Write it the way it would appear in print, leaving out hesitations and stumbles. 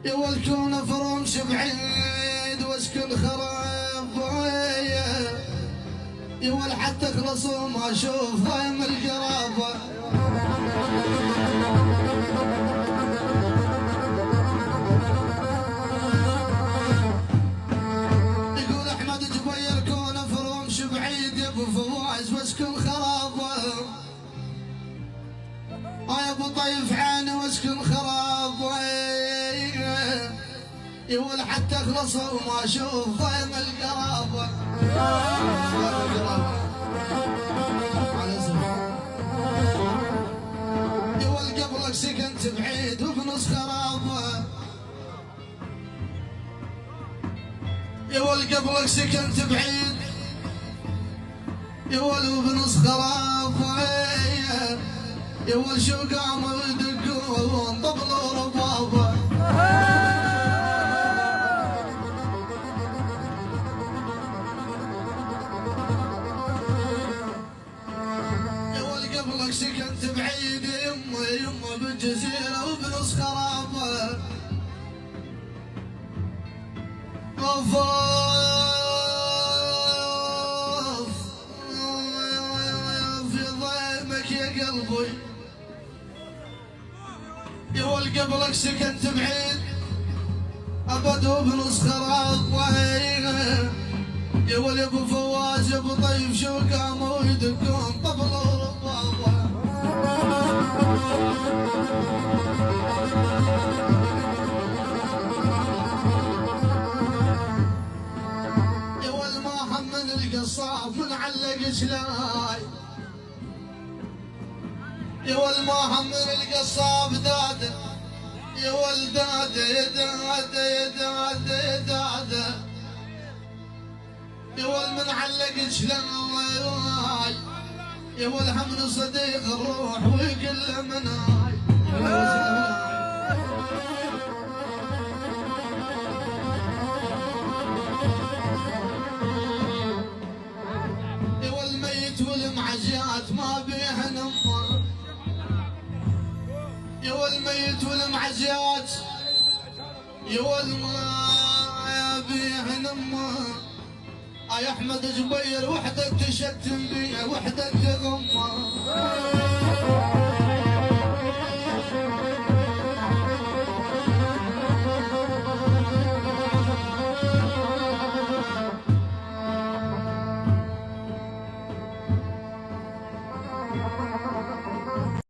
يا والكون فرمش بعيد واسكن خراب يا ول حتى اخلص وما اشوف ضيم القرابه. يقول احمد جبير كون فرمش بعيد يا ابو فواز واسكن خرابه. يا ابو طيف عيني واسكن خرابه يا ول حتى اخلص وما اشوف ضيم القرابه. يا ول قبلك سكنت بعيد وبنص خرابه. يا ول قبلك سكنت بعيد يا ول وبنص خرابه. يا ول شو قاموا يدقون طبل وربابه. قبلك سكنت بعيد يمه بالجزيرة وبنص خرابة. طفاف في ضيمك يا قلبي. يا ول قبلك سكنت بعيد أبد وبنص خرابة. يا ول ابو فواز يا ابو طيف شو قاموا يدقون طبل وربابه. يا ول ما هم من القصاب من علق شلاي. يا ول ما هم من القصاب داده يا ول داده يا داده يا داده يا داده. يا ول من علق شلاي يا ول حمل صديق الروح ويقل مناي. يا ول ميت والمعجات ما بيه نمه. يا ول ميت والمعجات يا ول ما بيه نمه. يا احمد جبير وحدك تشتم بيه وحدك تغمه.